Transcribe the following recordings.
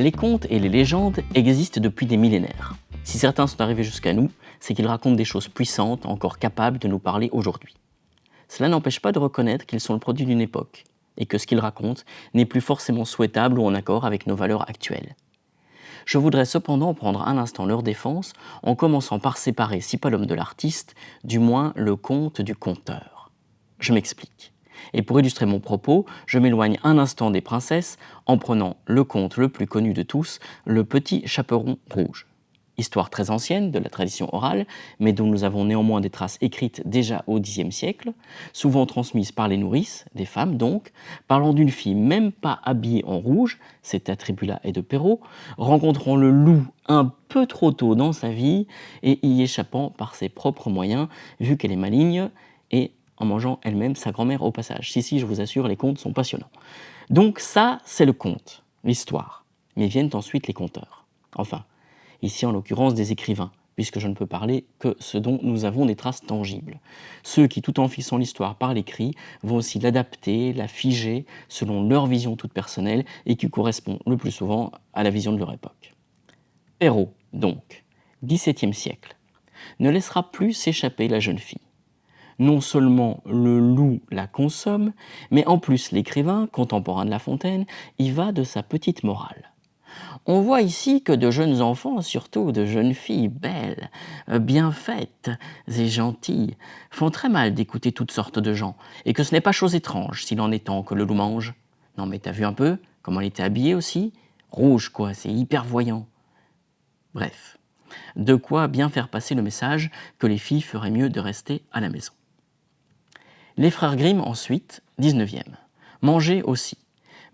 Les contes et les légendes existent depuis des millénaires. Si certains sont arrivés jusqu'à nous, c'est qu'ils racontent des choses puissantes, encore capables de nous parler aujourd'hui. Cela n'empêche pas de reconnaître qu'ils sont le produit d'une époque, et que ce qu'ils racontent n'est plus forcément souhaitable ou en accord avec nos valeurs actuelles. Je voudrais cependant prendre un instant leur défense, en commençant par séparer, si pas l'homme de l'artiste, du moins le conte du conteur. Je m'explique. Et pour illustrer mon propos, je m'éloigne un instant des princesses en prenant le conte le plus connu de tous, Le Petit Chaperon Rouge. Histoire très ancienne de la tradition orale, mais dont nous avons néanmoins des traces écrites déjà au Xe siècle, souvent transmises par les nourrices, des femmes donc, parlant d'une fille même pas habillée en rouge, cet attribut-là est de Perrault, rencontrant le loup un peu trop tôt dans sa vie et y échappant par ses propres moyens, vu qu'elle est maligne et en mangeant elle-même sa grand-mère au passage. Si, je vous assure, les contes sont passionnants. Donc ça, c'est le conte, l'histoire. Mais viennent ensuite les conteurs. Enfin, ici en l'occurrence des écrivains, puisque je ne peux parler que ce dont nous avons des traces tangibles. Ceux qui, tout en fixant l'histoire par l'écrit, vont aussi l'adapter, la figer, selon leur vision toute personnelle, et qui correspond le plus souvent à la vision de leur époque. Perrault, donc, XVIIe siècle, ne laissera plus s'échapper la jeune fille. Non seulement le loup la consomme, mais en plus l'écrivain, contemporain de La Fontaine, y va de sa petite morale. On voit ici que de jeunes enfants, surtout de jeunes filles belles, bien faites et gentilles, font très mal d'écouter toutes sortes de gens, et que ce n'est pas chose étrange s'il en est temps que le loup mange. Non mais t'as vu un peu comment elle était habillée aussi? Rouge quoi, c'est hyper voyant. Bref, de quoi bien faire passer le message que les filles feraient mieux de rester à la maison. Les frères Grimm ensuite, 19e, mangeaient aussi.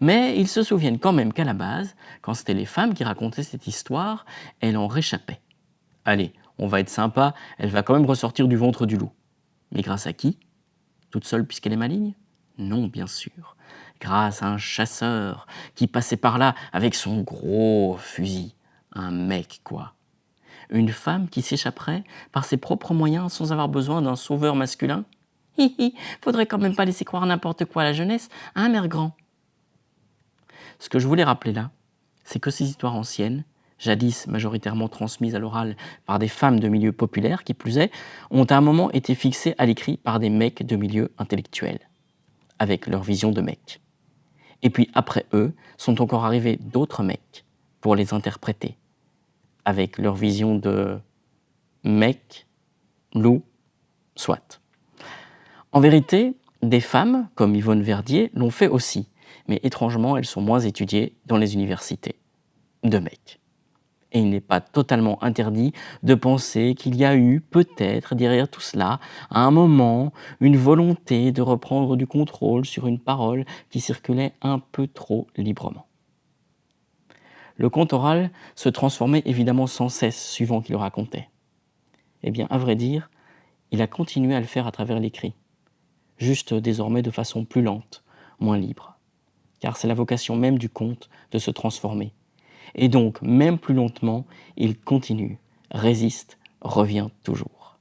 Mais ils se souviennent quand même qu'à la base, quand c'était les femmes qui racontaient cette histoire, elles en réchappaient. Allez, on va être sympa, elle va quand même ressortir du ventre du loup. Mais grâce à qui? Toute seule puisqu'elle est maligne? Non, bien sûr. Grâce à un chasseur qui passait par là avec son gros fusil. Un mec, quoi. Une femme qui s'échapperait par ses propres moyens sans avoir besoin d'un sauveur masculin? Faudrait quand même pas laisser croire n'importe quoi à la jeunesse, hein, mère grand? Ce que je voulais rappeler là, c'est que ces histoires anciennes, jadis majoritairement transmises à l'oral par des femmes de milieux populaires, qui plus est, ont à un moment été fixées à l'écrit par des mecs de milieux intellectuels, avec leur vision de mecs. Et puis après eux, sont encore arrivés d'autres mecs pour les interpréter, avec leur vision de mecs, loup, soit. En vérité, des femmes, comme Yvonne Verdier, l'ont fait aussi, mais étrangement, elles sont moins étudiées dans les universités de mecs. Et il n'est pas totalement interdit de penser qu'il y a eu, peut-être, derrière tout cela, à un moment, une volonté de reprendre du contrôle sur une parole qui circulait un peu trop librement. Le conte oral se transformait évidemment sans cesse, suivant qui le racontait. Eh bien, à vrai dire, il a continué à le faire à travers l'écrit, juste désormais de façon plus lente, moins libre. Car c'est la vocation même du conte de se transformer. Et donc, même plus lentement, il continue, résiste, revient toujours.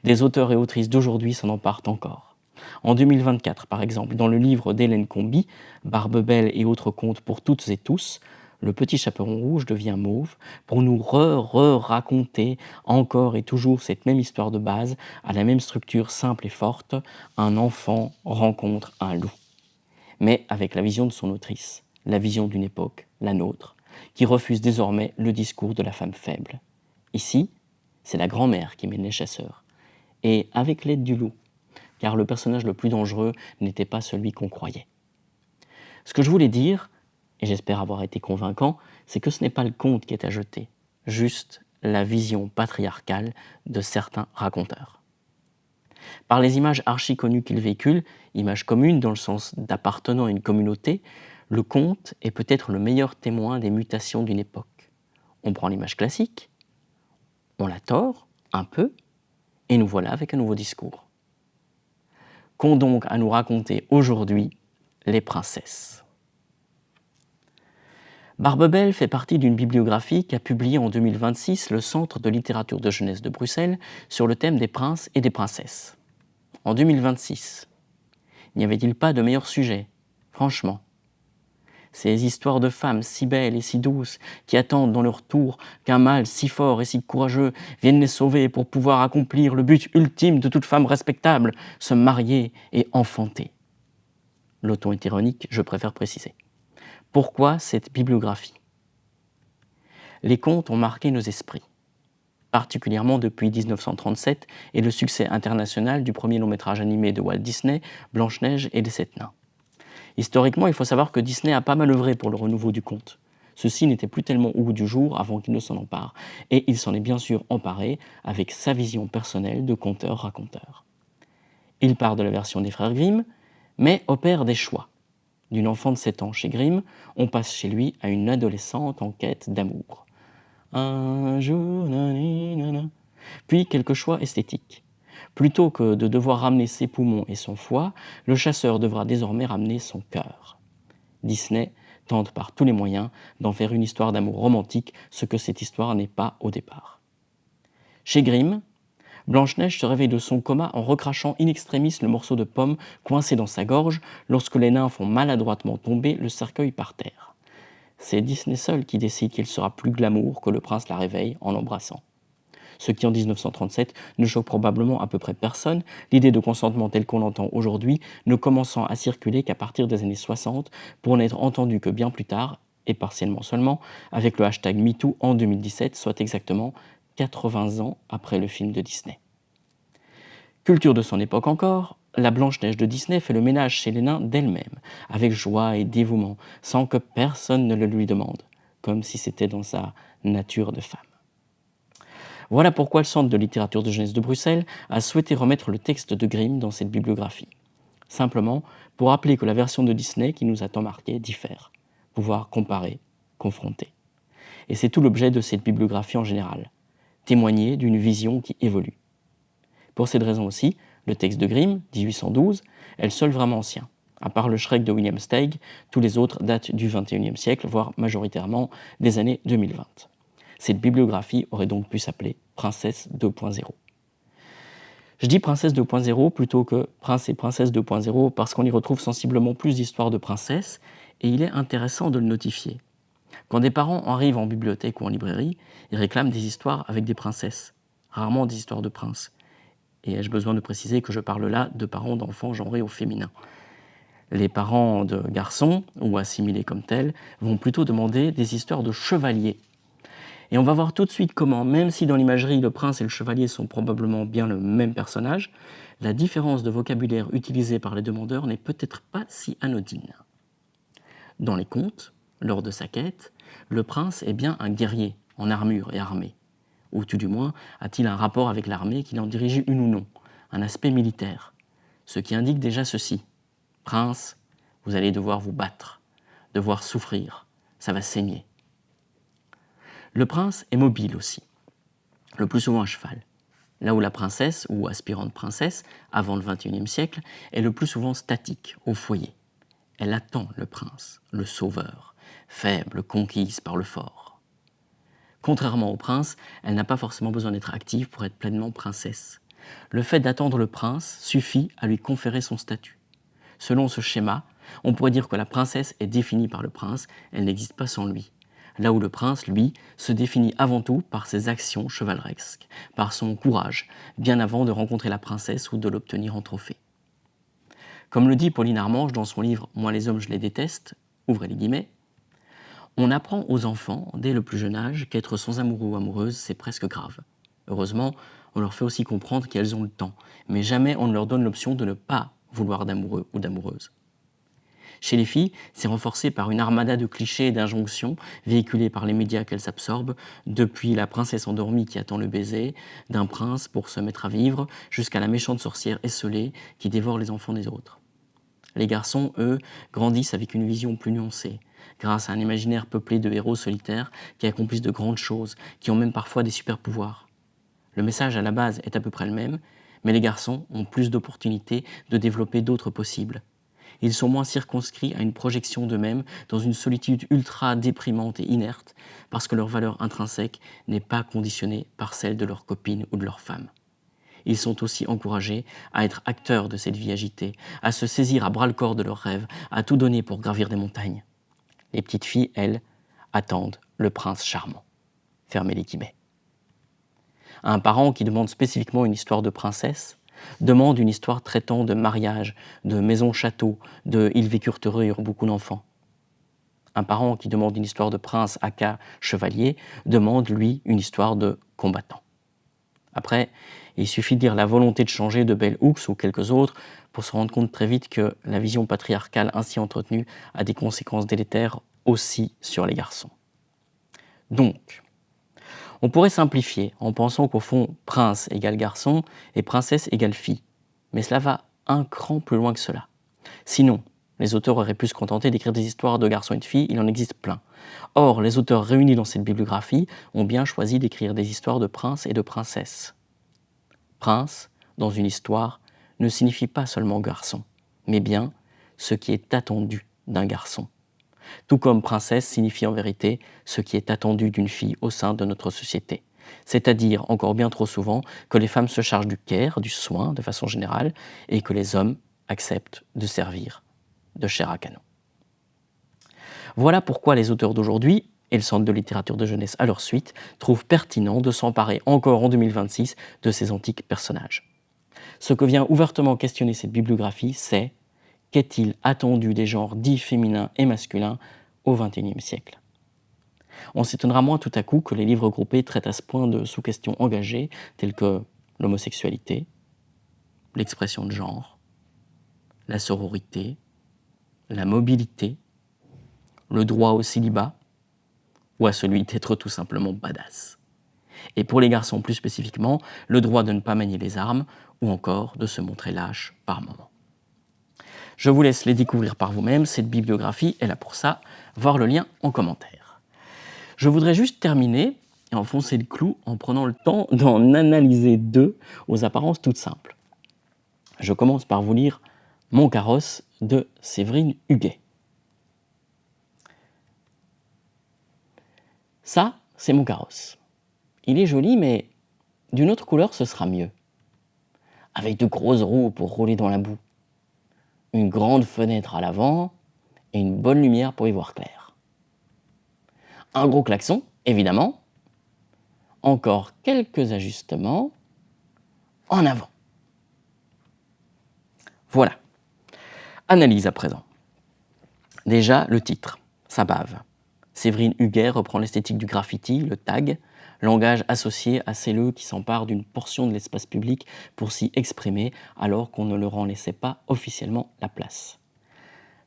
Des auteurs et autrices d'aujourd'hui s'en emparent encore. En 2024, par exemple, dans le livre d'Hélène Comby, Barbe Belle et autres contes pour toutes et tous, Le Petit Chaperon Rouge devient mauve pour nous raconter encore et toujours cette même histoire de base, à la même structure simple et forte, un enfant rencontre un loup. Mais avec la vision de son autrice, la vision d'une époque, la nôtre, qui refuse désormais le discours de la femme faible. Ici, c'est la grand-mère qui mène les chasseurs, et avec l'aide du loup, car le personnage le plus dangereux n'était pas celui qu'on croyait. Ce que je voulais dire, et j'espère avoir été convaincant, c'est que ce n'est pas le conte qui est à jeter, juste la vision patriarcale de certains raconteurs. Par les images archi-connues qu'il véhicule, images communes dans le sens d'appartenant à une communauté, le conte est peut-être le meilleur témoin des mutations d'une époque. On prend l'image classique, on la tord un peu, et nous voilà avec un nouveau discours. Qu'ont donc à nous raconter aujourd'hui les princesses? Barbe Belle fait partie d'une bibliographie qu'a publiée en 2026 le Centre de littérature de jeunesse de Bruxelles sur le thème des princes et des princesses. En 2026, n'y avait-il pas de meilleur sujet? Franchement. Ces histoires de femmes si belles et si douces qui attendent dans leur tour qu'un mâle si fort et si courageux vienne les sauver pour pouvoir accomplir le but ultime de toute femme respectable, se marier et enfanter. Le ton est ironique, je préfère préciser. Pourquoi cette bibliographie? Les contes ont marqué nos esprits, particulièrement depuis 1937 et le succès international du premier long-métrage animé de Walt Disney, Blanche-Neige et les Sept Nains. Historiquement, il faut savoir que Disney a pas mal œuvré pour le renouveau du conte. Ceci n'était plus tellement au goût du jour avant qu'il ne s'en empare, et il s'en est bien sûr emparé avec sa vision personnelle de conteur-raconteur. Il part de la version des frères Grimm, mais opère des choix. D'une enfant de 7 ans chez Grimm, on passe chez lui à une adolescente en quête d'amour. Un jour, nanana. Puis quelques choix esthétiques. Plutôt que de devoir ramener ses poumons et son foie, le chasseur devra désormais ramener son cœur. Disney tente par tous les moyens d'en faire une histoire d'amour romantique, ce que cette histoire n'est pas au départ. Chez Grimm, Blanche-Neige se réveille de son coma en recrachant in extremis le morceau de pomme coincé dans sa gorge lorsque les nains font maladroitement tomber le cercueil par terre. C'est Disney seul qui décide qu'il sera plus glamour que le prince la réveille en l'embrassant. Ce qui en 1937 ne choque probablement à peu près personne, l'idée de consentement telle qu'on l'entend aujourd'hui ne commençant à circuler qu'à partir des années 60 pour n'être entendue que bien plus tard, et partiellement seulement, avec le hashtag MeToo en 2017, soit exactement 80 ans après le film de Disney. Culture de son époque encore, la Blanche-Neige de Disney fait le ménage chez les nains d'elle-même, avec joie et dévouement, sans que personne ne le lui demande, comme si c'était dans sa nature de femme. Voilà pourquoi le Centre de littérature de jeunesse de Bruxelles a souhaité remettre le texte de Grimm dans cette bibliographie. Simplement pour rappeler que la version de Disney qui nous a tant marqué diffère, pouvoir comparer, confronter. Et c'est tout l'objet de cette bibliographie en général, témoigner d'une vision qui évolue. Pour cette raison aussi, le texte de Grimm, 1812, est le seul vraiment ancien. À part le Shrek de William Steig, tous les autres datent du XXIe siècle, voire majoritairement des années 2020. Cette bibliographie aurait donc pu s'appeler Princesse 2.0. Je dis Princesse 2.0 plutôt que Prince et Princesse 2.0 parce qu'on y retrouve sensiblement plus d'histoires de princesses et il est intéressant de le notifier. Quand des parents arrivent en bibliothèque ou en librairie, ils réclament des histoires avec des princesses, rarement des histoires de princes. Et ai-je besoin de préciser que je parle là de parents d'enfants genrés au féminin. Les parents de garçons, ou assimilés comme tels, vont plutôt demander des histoires de chevaliers. Et on va voir tout de suite comment, même si dans l'imagerie le prince et le chevalier sont probablement bien le même personnage, la différence de vocabulaire utilisée par les demandeurs n'est peut-être pas si anodine. Dans les contes, lors de sa quête, le prince est bien un guerrier, en armure et armé. Ou tout du moins, a-t-il un rapport avec l'armée qu'il en dirige une ou non, un aspect militaire. Ce qui indique déjà ceci. Prince, vous allez devoir vous battre, devoir souffrir, ça va saigner. Le prince est mobile aussi, le plus souvent à cheval, là où la princesse, ou aspirante princesse, avant le XXIe siècle, est le plus souvent statique, au foyer. Elle attend le prince, le sauveur, faible, conquise par le fort. Contrairement au prince, elle n'a pas forcément besoin d'être active pour être pleinement princesse. Le fait d'attendre le prince suffit à lui conférer son statut. Selon ce schéma, on pourrait dire que la princesse est définie par le prince, elle n'existe pas sans lui. Là où le prince, lui, se définit avant tout par ses actions chevaleresques, par son courage, bien avant de rencontrer la princesse ou de l'obtenir en trophée. Comme le dit Pauline Armange dans son livre « Moi les hommes je les déteste », ouvrez les guillemets, on apprend aux enfants, dès le plus jeune âge, qu'être sans amoureux ou amoureuse, c'est presque grave. Heureusement, on leur fait aussi comprendre qu'elles ont le temps, mais jamais on ne leur donne l'option de ne pas vouloir d'amoureux ou d'amoureuse. Chez les filles, c'est renforcé par une armada de clichés et d'injonctions véhiculés par les médias qu'elles absorbent, depuis la princesse endormie qui attend le baiser d'un prince pour se mettre à vivre, jusqu'à la méchante sorcière esseulée qui dévore les enfants des autres. Les garçons, eux, grandissent avec une vision plus nuancée, grâce à un imaginaire peuplé de héros solitaires qui accomplissent de grandes choses, qui ont même parfois des super-pouvoirs. Le message à la base est à peu près le même, mais les garçons ont plus d'opportunités de développer d'autres possibles. Ils sont moins circonscrits à une projection d'eux-mêmes dans une solitude ultra déprimante et inerte parce que leur valeur intrinsèque n'est pas conditionnée par celle de leur copine ou de leur femme. Ils sont aussi encouragés à être acteurs de cette vie agitée, à se saisir à bras-le-corps de leurs rêves, à tout donner pour gravir des montagnes. Les petites filles, elles, attendent le prince charmant. Fermez les guillemets. Un parent qui demande spécifiquement une histoire de princesse demande une histoire traitant de mariage, de maison-château, de « ils vécurent heureux et eurent beaucoup d'enfants ». Un parent qui demande une histoire de prince aka chevalier demande, lui, une histoire de combattant. Après, il suffit de lire La volonté de changer de Bell Hooks ou quelques autres pour se rendre compte très vite que la vision patriarcale ainsi entretenue a des conséquences délétères aussi sur les garçons. Donc, on pourrait simplifier en pensant qu'au fond, prince égale garçon et princesse égale fille. Mais cela va un cran plus loin que cela. Sinon, les auteurs auraient pu se contenter d'écrire des histoires de garçons et de filles, il en existe plein. Or, les auteurs réunis dans cette bibliographie ont bien choisi d'écrire des histoires de princes et de princesses. Prince, dans une histoire, ne signifie pas seulement garçon, mais bien ce qui est attendu d'un garçon. Tout comme princesse signifie en vérité ce qui est attendu d'une fille au sein de notre société. C'est-à-dire, encore bien trop souvent, que les femmes se chargent du care, du soin de façon générale, et que les hommes acceptent de servir de chair à canon. Voilà pourquoi les auteurs d'aujourd'hui, et le Centre de littérature de jeunesse à leur suite, trouvent pertinent de s'emparer encore en 2026 de ces antiques personnages. Ce que vient ouvertement questionner cette bibliographie, c'est qu'est-il attendu des genres dits féminins et masculins au XXIe siècle? On s'étonnera moins tout à coup que les livres groupés traitent à ce point de sous-questions engagées telles que l'homosexualité, l'expression de genre, la sororité, la mobilité, le droit au célibat ou à celui d'être tout simplement badass. Et pour les garçons plus spécifiquement, le droit de ne pas manier les armes ou encore de se montrer lâche par moments. Je vous laisse les découvrir par vous-même, cette bibliographie est là pour ça, voir le lien en commentaire. Je voudrais juste terminer et enfoncer le clou en prenant le temps d'en analyser deux aux apparences toutes simples. Je commence par vous lire Mon carrosse de Séverine Huguet. Ça, c'est mon carrosse. Il est joli, mais d'une autre couleur, ce sera mieux. Avec de grosses roues pour rouler dans la boue. Une grande fenêtre à l'avant et une bonne lumière pour y voir clair. Un gros klaxon, évidemment. Encore quelques ajustements. En avant. Voilà. Analyse à présent. Déjà, le titre, ça bave. Séverine Huguet reprend l'esthétique du graffiti, le tag, langage associé à celleux qui s'emparent d'une portion de l'espace public pour s'y exprimer alors qu'on ne leur en laissait pas officiellement la place.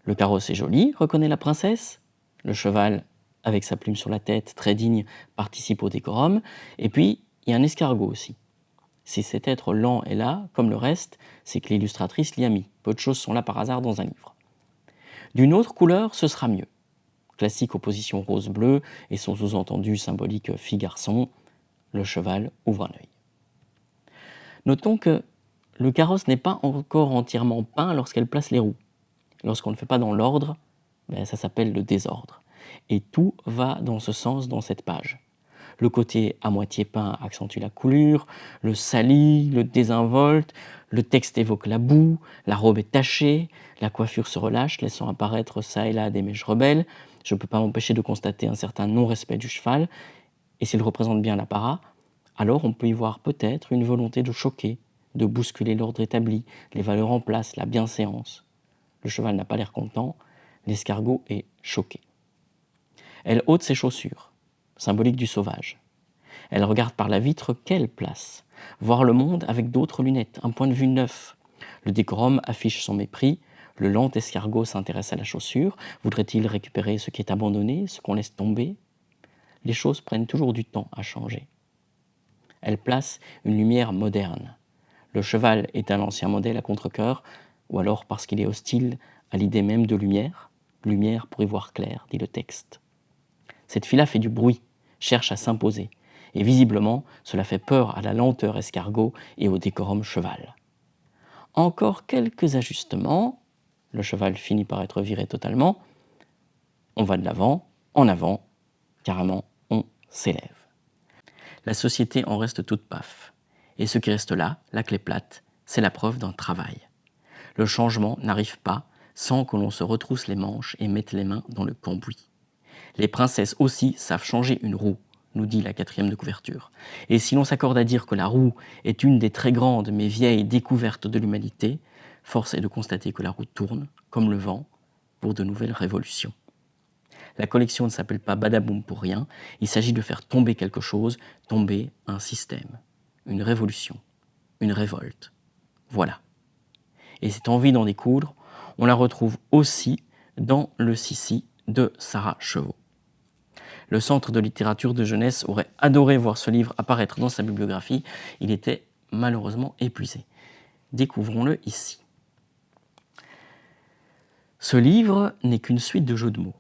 Le carrosse est joli, reconnaît la princesse. Le cheval, avec sa plume sur la tête, très digne, participe au décorum. Et puis, il y a un escargot aussi. Si cet être lent est là, comme le reste, c'est que l'illustratrice l'y a mis. Peu de choses sont là par hasard dans un livre. D'une autre couleur, ce sera mieux. Classique opposition rose-bleu et son sous-entendu symbolique fille-garçon, le cheval ouvre un œil. Notons que le carrosse n'est pas encore entièrement peint lorsqu'elle place les roues. Lorsqu'on ne fait pas dans l'ordre, ça s'appelle le désordre. Et tout va dans ce sens dans cette page. Le côté à moitié peint accentue la coulure, le sali, le désinvolte, le texte évoque la boue, la robe est tachée, la coiffure se relâche, laissant apparaître ça et là des mèches rebelles. Je ne peux pas m'empêcher de constater un certain non-respect du cheval, et s'il représente bien l'apparat, alors on peut y voir peut-être une volonté de choquer, de bousculer l'ordre établi, les valeurs en place, la bienséance. Le cheval n'a pas l'air content, l'escargot est choqué. Elle ôte ses chaussures, symbolique du sauvage. Elle regarde par la vitre quelle place, voir le monde avec d'autres lunettes, un point de vue neuf. Le décorum affiche son mépris, le lent escargot s'intéresse à la chaussure, voudrait-il récupérer ce qui est abandonné, ce qu'on laisse tomber? Les choses prennent toujours du temps à changer. Elle place une lumière moderne. Le cheval est un ancien modèle à contre-cœur, ou alors parce qu'il est hostile à l'idée même de lumière. Lumière pour y voir clair, dit le texte. Cette fille-là fait du bruit, cherche à s'imposer, et visiblement, cela fait peur à la lenteur escargot et au décorum cheval. Encore quelques ajustements, le cheval finit par être viré totalement, on va de l'avant, en avant, carrément, on s'élève. La société en reste toute paf, et ce qui reste là, la clé plate, c'est la preuve d'un travail. Le changement n'arrive pas sans que l'on se retrousse les manches et mette les mains dans le cambouis. Les princesses aussi savent changer une roue, nous dit la 4e de couverture. Et si l'on s'accorde à dire que la roue est une des très grandes mais vieilles découvertes de l'humanité, force est de constater que la roue tourne, comme le vent, pour de nouvelles révolutions. La collection ne s'appelle pas Badaboum pour rien, il s'agit de faire tomber quelque chose, tomber un système, une révolution, une révolte. Voilà. Et cette envie d'en découdre, on la retrouve aussi dans le Sissi de Sarah Chevaux. Le Centre de littérature de jeunesse aurait adoré voir ce livre apparaître dans sa bibliographie, il était malheureusement épuisé. Découvrons-le ici. Ce livre n'est qu'une suite de jeux de mots.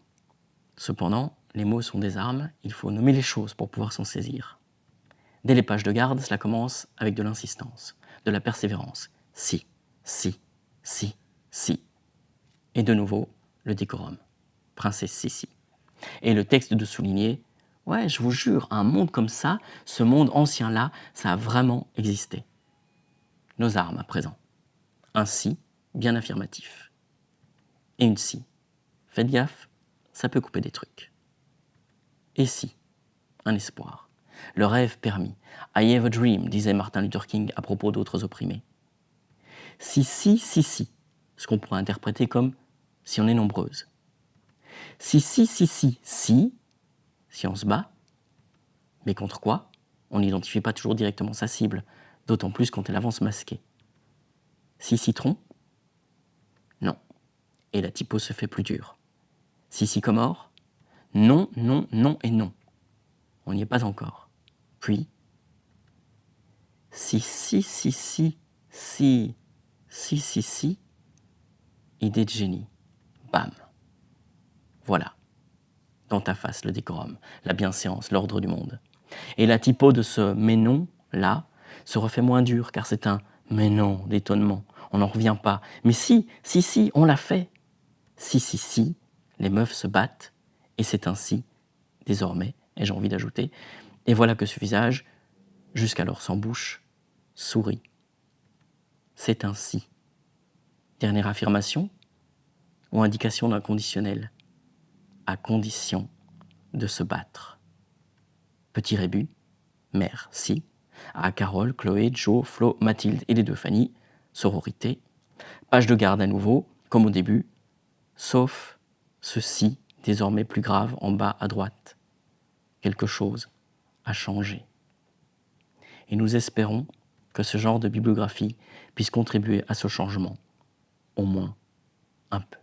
Cependant, les mots sont des armes, il faut nommer les choses pour pouvoir s'en saisir. Dès les pages de garde, cela commence avec de l'insistance, de la persévérance. Si, si, si, si. Et de nouveau, le décorum. Princesse Sissi. Et le texte de souligner, ouais, je vous jure, un monde comme ça, ce monde ancien-là, ça a vraiment existé. Nos armes à présent. Un si, bien affirmatif. Et une si. Faites gaffe, ça peut couper des trucs. Et si, un espoir. Le rêve permis. I have a dream, disait Martin Luther King à propos d'autres opprimés. Si, ce qu'on pourrait interpréter comme si on est nombreuse. Si on se bat, mais contre quoi? On n'identifie pas toujours directement sa cible, d'autant plus quand elle avance masquée. Si citron? Non. Et la typo se fait plus dure. Si sycomore? Non, non, non et non. On n'y est pas encore. Puis, si, idée de génie. Bam. Voilà. Dans ta face, le décorum, la bienséance, l'ordre du monde. Et la typo de ce « mais non » là se refait moins dure, car c'est un « mais non » d'étonnement. On n'en revient pas. Mais si, on l'a fait. Si, les meufs se battent, et c'est ainsi, désormais, ai-je envie d'ajouter, et voilà que ce visage, jusqu'alors sans bouche, sourit. C'est ainsi. Dernière affirmation ou indication d'un conditionnel, à condition de se battre. Petit rébut, mère, si, à Carole, Chloé, Joe, Flo, Mathilde et les deux Fanny, sororité. Page de garde à nouveau, comme au début, sauf ceci, désormais plus grave, en bas à droite. Quelque chose a changé. Et nous espérons que ce genre de bibliographie puisse contribuer à ce changement, au moins un peu.